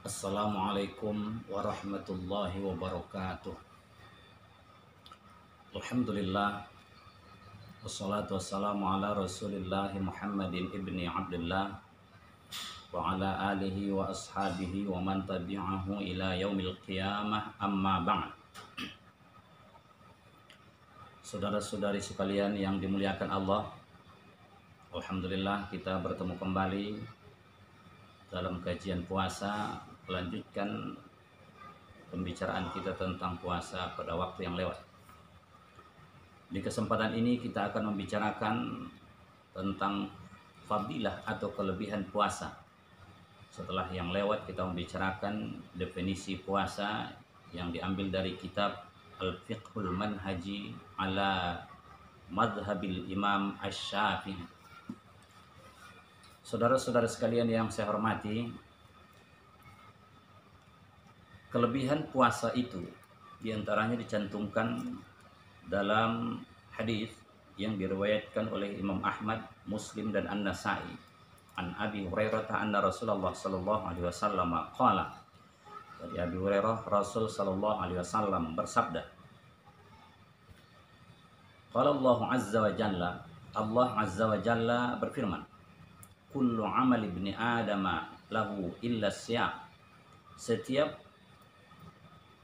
Assalamualaikum warahmatullahi wabarakatuh. Alhamdulillah, wassalatu wassalamu ala rasulillahi Muhammadin ibni Abdullah wa ala alihi wa ashabihi wa man tabi'ahu ila yaumil qiyamah, amma ba'd. Saudara-saudari sekalian yang dimuliakan Allah, Alhamdulillah kita bertemu kembali dalam kajian puasa, melanjutkan pembicaraan kita tentang puasa pada waktu yang lewat. Di kesempatan ini kita akan membicarakan tentang fadilah atau kelebihan puasa. Setelah yang lewat kita membicarakan definisi puasa yang diambil dari kitab Al-Fiqhul Manhaji ala Madhabil Imam Asy-Syafi'i. Saudara-saudara sekalian yang saya hormati, kelebihan puasa itu diantaranya dicantumkan dalam hadis yang diriwayatkan oleh Imam Ahmad, Muslim dan An-Nasa'i an Abi Hurairah anna Rasulullah sallallahu alaihi wasallam qala. Dari Abi Hurairah, Rasul sallallahu alaihi wasallam bersabda, qala Allah azza wa jalla, Allah azza wa jalla berfirman, kullu amal ibni adama lahu illa siyam. Setiap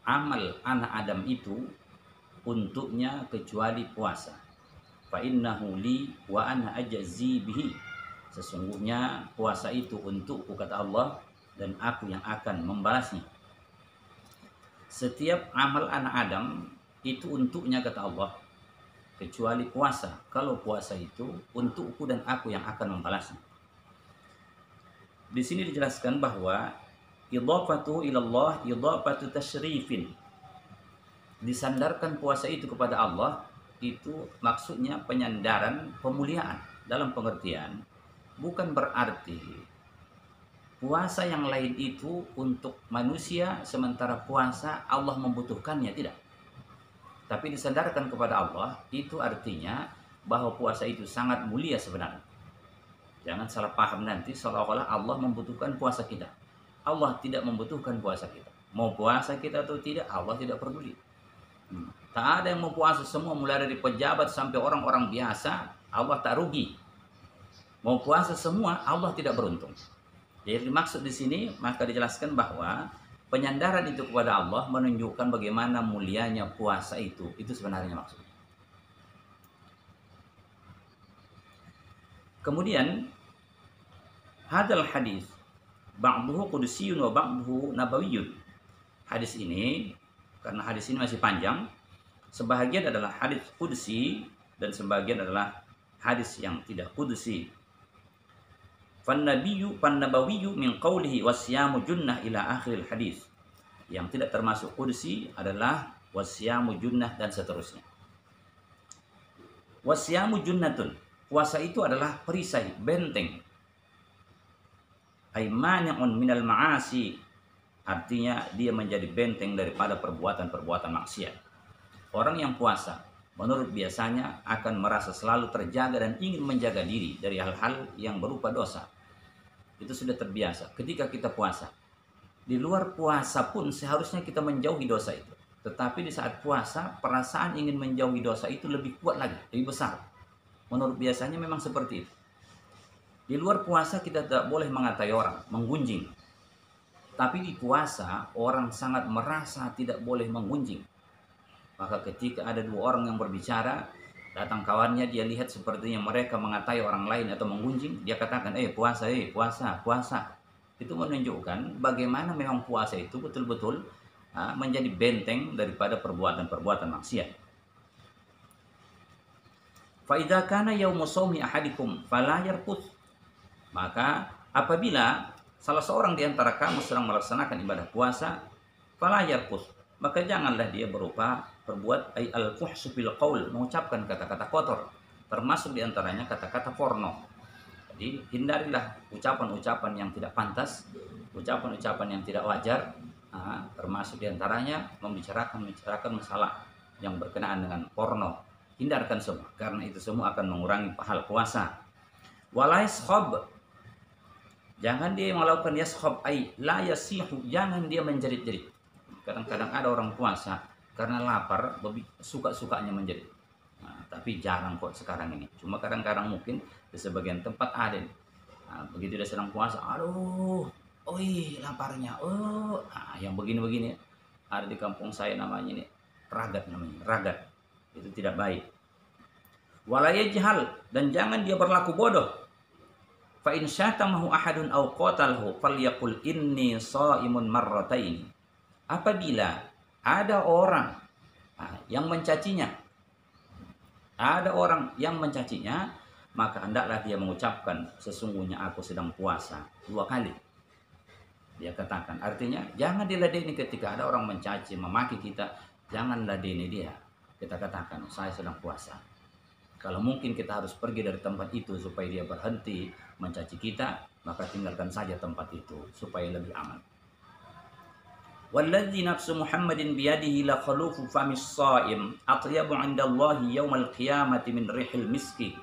amal anak Adam itu untuknya kecuali puasa. Fa innahu li wa ana ajzi bihi. Sesungguhnya puasa itu untukku, kata Allah, dan aku yang akan membalasnya. Setiap amal anak Adam itu untuknya, kata Allah, kecuali puasa. Kalau puasa itu untukku dan aku yang akan membalasnya. Di sini dijelaskan bahwa idhafatu ilallah idhafatu tasyrifin. Disandarkan puasa itu kepada Allah itu maksudnya penyandaran pemuliaan, dalam pengertian bukan berarti puasa yang lain itu untuk manusia sementara puasa Allah membutuhkannya, tidak. Tapi disandarkan kepada Allah itu artinya bahwa puasa itu sangat mulia sebenarnya. Jangan salah paham nanti seolah-olah Allah membutuhkan puasa kita. Allah tidak membutuhkan puasa kita. Mau puasa kita atau tidak, Allah tidak peduli. Tak ada yang mau puasa semua, mulai dari pejabat sampai orang-orang biasa, Allah tak rugi. Mau puasa semua, Allah tidak beruntung. Jadi dimaksud di sini, maka dijelaskan bahwa penyandaran itu kepada Allah menunjukkan bagaimana mulianya puasa itu. Itu sebenarnya maksudnya. Kemudian hadal hadis ba'duhu qudsiyun wa ba'duhu nabawiyyun. Hadis ini, karena hadis ini masih panjang, sebahagian adalah hadis qudsi dan sebagian adalah hadis yang tidak qudsi. Fan nabawiyyu min qawlihi wasyamu junnah ila akhiril hadis. Yang tidak termasuk qudsi adalah wasyamu junnah dan seterusnya. Wasyamu junnatun, puasa itu adalah perisai, benteng. Aimani'un minal ma'asi, artinya dia menjadi benteng daripada perbuatan-perbuatan maksiat. Orang yang puasa menurut biasanya akan merasa selalu terjaga dan ingin menjaga diri dari hal-hal yang berupa dosa. Itu sudah terbiasa ketika kita puasa. Di luar puasa pun seharusnya kita menjauhi dosa itu. Tetapi di saat puasa, perasaan ingin menjauhi dosa itu lebih kuat lagi, lebih besar. Menurut biasanya memang seperti itu. Di luar puasa kita tidak boleh mengatai orang, menggunjing. Tapi di puasa orang sangat merasa tidak boleh menggunjing. Maka ketika ada dua orang yang berbicara, datang kawannya, dia lihat sepertinya mereka mengatai orang lain atau menggunjing, dia katakan, puasa, puasa. Itu menunjukkan bagaimana memang puasa itu betul-betul menjadi benteng daripada perbuatan-perbuatan maksiat. Fa idza kana yaumu shaumi ahadikum fala yarfuth. Maka apabila salah seorang di antara kamu sedang melaksanakan ibadah puasa, fala yarfuth, maka janganlah dia berupa berbuat al-fuhsu bil qaul, mengucapkan kata-kata kotor, termasuk di antaranya kata-kata porno. Jadi hindarilah ucapan-ucapan yang tidak pantas, ucapan-ucapan yang tidak wajar, termasuk di antaranya membicarakan masalah yang berkenaan dengan porno. Hindarkan semua, karena itu semua akan mengurangi pahala puasa. Walais khob, Jangan dia melakukan yashab ai la yasihu, jangan dia menjerit-jerit. Kadang-kadang ada orang puasa karena lapar suka-sukanya menjerit. Nah, tapi jarang kok sekarang ini. Cuma kadang-kadang mungkin di sebagian tempat ada. Nah, begitu dia sedang puasa, aduh, oi laparnya. Oh, nah, yang begini-begini ada di kampung saya namanya ini ragat namanya, ragat. Itu tidak baik. Wala yajhal, dan jangan dia berlaku bodoh. Fa in syatamahu ahadun aw qatalhu falyaqul inni shaimun marrataini. Apabila ada orang yang mencacinya, maka hendaklah dia mengucapkan sesungguhnya aku sedang puasa 2 kali. Dia katakan, artinya jangan diladeni ketika ada orang mencaci, memaki kita, jangan ladeni dia. Kita katakan saya sedang puasa. Kalau mungkin kita harus pergi dari tempat itu supaya dia berhenti mencaci kita, maka tinggalkan saja tempat itu supaya lebih aman. Walladzi nafsu Muhammadin biyadihi la khalufu famis shaim atyabu 'indallahi yaumal qiyamati min rihil miski.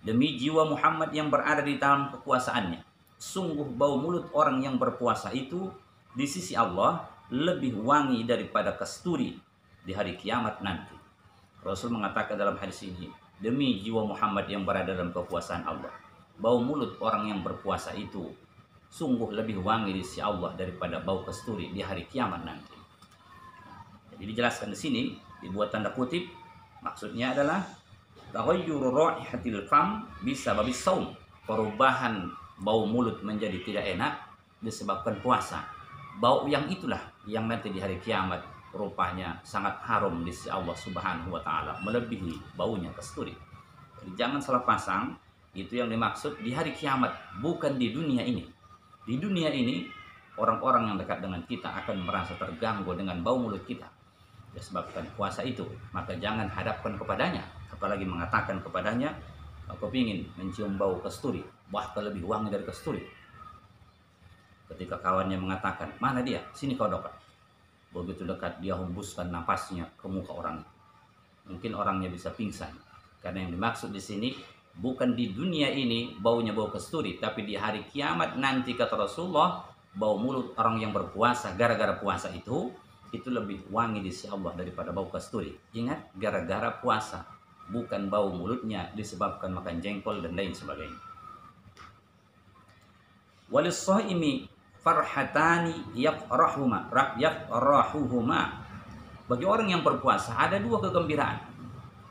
Demi jiwa Muhammad yang berada di dalam kekuasaannya, sungguh bau mulut orang yang berpuasa itu di sisi Allah lebih wangi daripada kasturi di hari kiamat nanti. Rasul mengatakan dalam hadis ini, demi jiwa Muhammad yang berada dalam kekuasaan Allah, bau mulut orang yang berpuasa itu sungguh lebih wangi di sisi Allah daripada bau kasturi di hari kiamat nanti. Jadi dijelaskan di sini, dibuat tanda kutip, maksudnya adalah taghayyuru raihatil fam bisababis shaum, perubahan bau mulut menjadi tidak enak disebabkan puasa. Bau yang itulah yang nanti di hari kiamat rupanya sangat harum di sisi Allah Subhanahu wa taala, melebihi baunya kasturi. Jadi jangan salah pasang, itu yang dimaksud di hari kiamat, bukan di dunia ini. Di dunia ini orang-orang yang dekat dengan kita akan merasa terganggu dengan bau mulut kita disebabkan puasa itu, maka jangan hadapkan kepadanya, apalagi mengatakan kepadanya aku ingin mencium bau kasturi, bahkan lebih wangi dari kasturi. Ketika kawannya mengatakan, mana dia? Sini kau dapat. Begitu dekat dia hembuskan napasnya ke muka orang. Mungkin orangnya bisa pingsan. Karena yang dimaksud di sini bukan di dunia ini baunya bau kasturi, tapi di hari kiamat nanti kata Rasulullah, bau mulut orang yang berpuasa gara-gara puasa itu lebih wangi di sisi Allah daripada bau kasturi. Ingat, gara-gara puasa, bukan bau mulutnya disebabkan makan jengkol dan lain sebagainya. Walis-shaimi farhatani yafrahuhuma. Bagi orang yang berpuasa ada 2 kegembiraan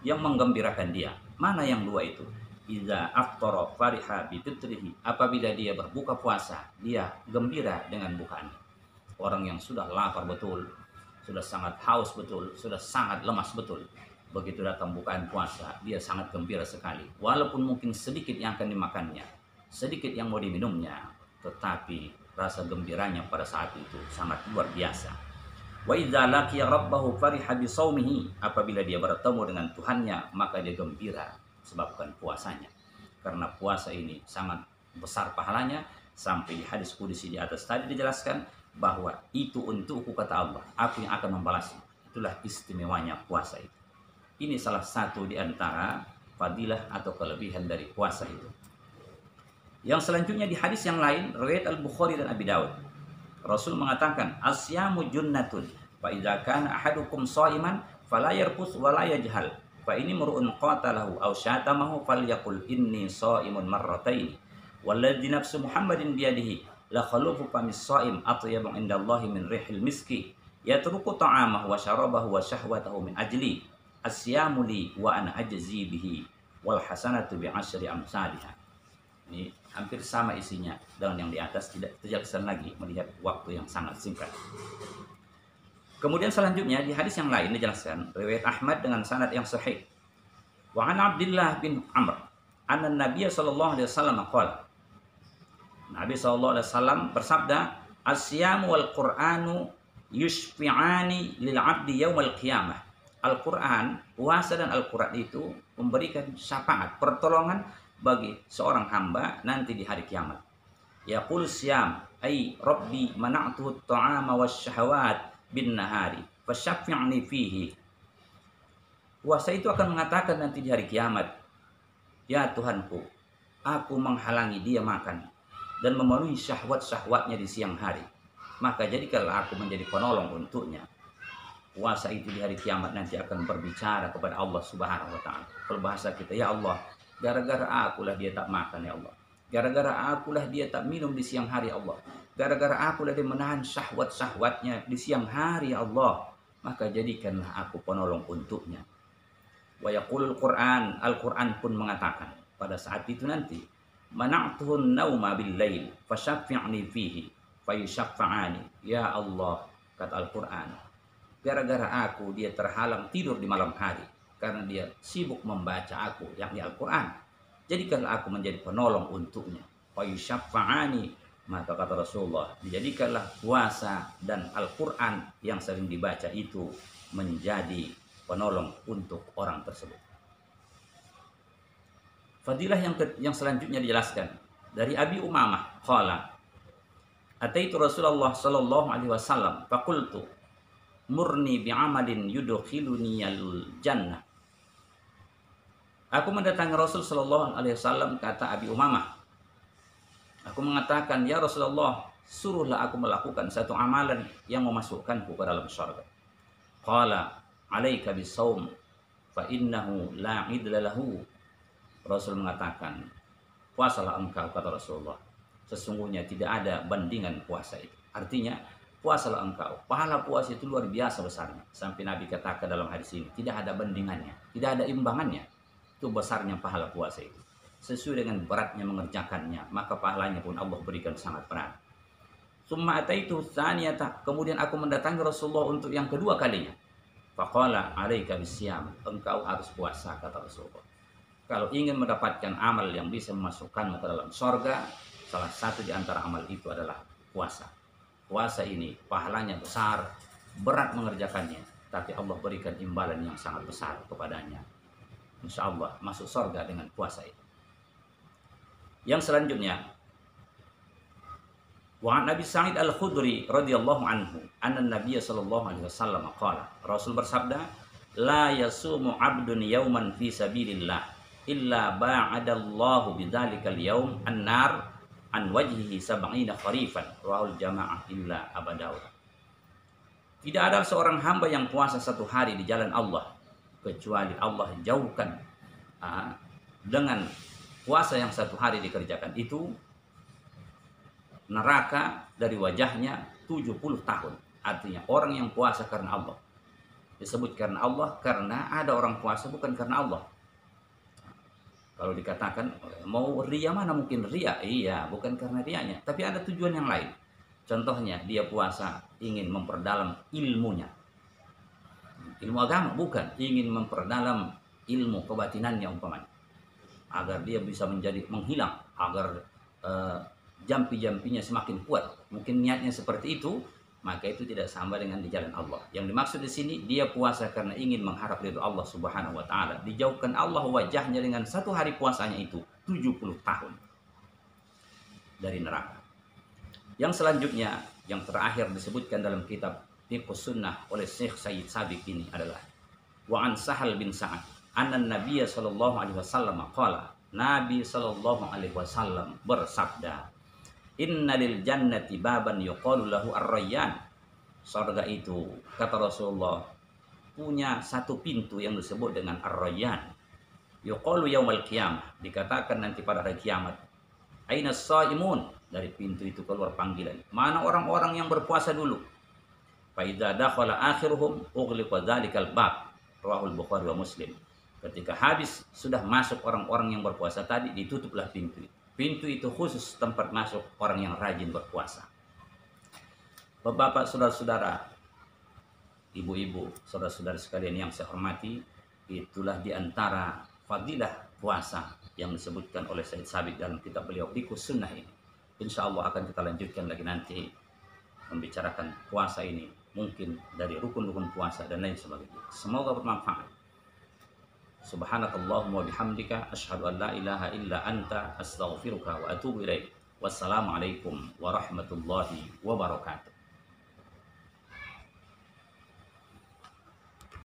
yang menggembirakan dia. Mana yang 2 itu? Iza aftara fariha bifitrihi. Apabila dia berbuka puasa, dia gembira dengan bukaannya. Orang yang sudah lapar betul, sudah sangat haus betul, sudah sangat lemas betul, begitu datang bukaan puasa, dia sangat gembira sekali. Walaupun mungkin sedikit yang akan dimakannya, sedikit yang mau diminumnya, tetapi rasa gembiranya pada saat itu sangat luar biasa. Wa idza laqiya rabbahu fariha bi shaumihi. Apabila dia bertemu dengan Tuhannya, maka dia gembira sebabkan puasanya. Karena puasa ini sangat besar pahalanya, sampai di hadis qudsi di atas tadi dijelaskan bahwa itu untukku kata Allah, aku yang akan membalasnya. Itulah istimewanya puasa itu. Ini salah satu di antara fadilah atau kelebihan dari puasa itu. Yang selanjutnya di hadis yang lain, riwayat Al-Bukhari dan Abi Dawud, Rasul mengatakan, asyamu junnatun, fa idza kana ahadukum shaiman fala yarfus wa la yajhal, fa ini mur'un qatalahu aw syatamahu falyaqul inni shaimun marrataini, walladzi nafsu Muhammadin biyadihi la khalufu famis shaim atyabu indallahi min rihil miski, yatruku ta'amahu wa syarabahu wa syahwatahu min ajli, asyamu li wa ana ajzi bihi wal hasanatu bi asyri amsalihah. Ini hampir sama isinya dengan yang di atas, tidak terjelaskan lagi melihat waktu yang sangat singkat. Kemudian selanjutnya di hadis yang lain dijelaskan riwayat Ahmad dengan sanad yang sahih. Wa an Abdullah bin Amr anna Nabiy sallallahu alaihi wasallam qala. Nabi sallallahu alaihi wasallam bersabda, "As-siyam wal Qur'anu yushfi'ani lil 'abdi yaumal qiyamah." Al-Qur'an, puasa dan Al-Qur'an itu memberikan syafaat, pertolongan bagi seorang hamba nanti di hari kiamat. Yaqul siyam ay rabbi mana'tuhu at-ta'ama wasyahawat bin nahari fasyaffi'ni fihi. Puasa itu akan mengatakan nanti di hari kiamat, ya Tuhanku, aku menghalangi dia makan dan memenuhi syahwat-syahwatnya di siang hari, maka jadikanlah aku menjadi penolong untuknya. Puasa itu di hari kiamat nanti akan berbicara kepada Allah Subhanahu wa taala. Kalau bahasa kita, ya Allah, gara-gara akulah dia tak makan ya Allah. Gara-gara akulah dia tak minum di siang hari ya Allah. Gara-gara akulah dia menahan syahwat-syahwatnya di siang hari ya Allah. Maka jadikanlah aku penolong untuknya. Wa yaqulul Qur'an, Al-Qur'an pun mengatakan pada saat itu nanti, mana'tuhun nauma bil lail fasyaffi'ni fihi fayusyaffa'ani. Ya Allah, kata Al-Qur'an, gara-gara aku dia terhalang tidur di malam hari karena dia sibuk membaca aku, yakni Al-Quran. Jadikanlah aku menjadi penolong untuknya. Fayusyaffa'ani, maka kata Rasulullah, dijadikanlah puasa dan Al-Quran yang sering dibaca itu menjadi penolong untuk orang tersebut. Fadilah yang selanjutnya dijelaskan dari Abi Umamah qala, ataitu Rasulullah sallallahu alaihi wasallam faqultu murni bi'amalin yudkhiluni al-jannah. Aku mendatangi Rasul sallallahu alaihi wasallam, kata Abi Umamah. Aku mengatakan, ya Rasulullah, suruhlah aku melakukan satu amalan yang memasukkanku ke dalam surga. Qala, alaika bisawm fa innahu la idla lahu. Rasul mengatakan, puasalah engkau, kata Rasulullah. Sesungguhnya tidak ada bandingan puasa itu. Artinya, puasalah engkau. Pahala puasa itu luar biasa besarnya. Sampai Nabi katakan dalam hadis ini, tidak ada bandingannya, tidak ada imbangannya. Itu besarnya pahala puasa itu. Sesuai dengan beratnya mengerjakannya, maka pahalanya pun Allah berikan sangat berat. Summa ataitu tsaniyata, kemudian aku mendatangi Rasulullah untuk yang kedua kalinya. Faqala alaika bisyam, engkau harus puasa, kata Rasulullah. Kalau ingin mendapatkan amal yang bisa memasukkanmu ke dalam surga, salah satu di antara amal itu adalah puasa. Puasa ini pahalanya besar, berat mengerjakannya, tapi Allah berikan imbalan yang sangat besar kepadanya. Insya Allah masuk surga dengan puasa itu. Yang selanjutnya, wa Nabi Sa'id Al-Khudri radhiyallahu anhu, anna Nabiy sallallahu alaihi wasallam qala, Rasul bersabda, la yasumu 'abdun yawman fi sabilillah illa ba'adallahu bidzalikal yaum an-nar an wajhihi sab'ina kharifan, rawahul jamaah illa Abu Daud. Tidak ada seorang hamba yang puasa satu hari di jalan Allah kecuali Allah jauhkan dengan puasa yang satu hari dikerjakan itu neraka dari wajahnya 70 tahun. Artinya orang yang puasa karena Allah. Disebut karena Allah karena ada orang puasa bukan karena Allah. Kalau dikatakan mau ria, mana mungkin ria? Iya, bukan karena rianya, tapi ada tujuan yang lain. Contohnya dia puasa ingin memperdalam ilmunya. Ilmu agama bukan, ingin memperdalam ilmu kebatinannya umpamanya. Agar dia bisa menjadi menghilang, agar jampi-jampinya semakin kuat. Mungkin niatnya seperti itu, maka itu tidak sama dengan di jalan Allah. Yang dimaksud di sini dia puasa karena ingin mengharap ridho Allah Subhanahu wa taala. Dijauhkan Allah wajahnya dengan satu hari puasanya itu 70 tahun dari neraka. Yang selanjutnya, yang terakhir disebutkan dalam kitab Fiqhus Sunnah oleh Syekh Sayyid Sabiq ini adalah wa an Sahal bin Sa'ad anna Nabiy sallallahu alaihi wasallam qala, Nabi sallallahu alaihi wasallam bersabda, inna lil jannati baban yuqalu lahu ar-rayyan. Surga itu, kata Rasulullah, punya satu pintu yang disebut dengan ar-rayyan. Yuqalu yaumal qiyamah, dikatakan nanti pada hari kiamat. Aina shaimun, dari pintu itu keluar panggilan. Mana orang-orang yang berpuasa dulu? Fa idza dakhala akhiruhum ughliqa dzalikal bab. Rawahul Bukhari wa Muslim. Ketika habis sudah masuk orang-orang yang berpuasa tadi, ditutuplah pintu itu. Pintu itu khusus tempat masuk orang yang rajin berpuasa. Bapak-bapak, saudara-saudara, ibu-ibu, saudara-saudara sekalian yang saya hormati, itulah diantara fadilah puasa yang disebutkan oleh Sayyid Sabiq dalam kitab beliau Fiqhus Sunnah ini. Insya Allah akan kita lanjutkan lagi nanti membicarakan puasa ini, mungkin dari rukun-rukun puasa dan lain sebagainya. Semoga bermanfaat. Subhanakallahumma wa bihamdika asyhadu an la ilaha illa anta astaghfiruka wa atubu ilaik. Wassalamualaikum warahmatullahi wabarakatuh.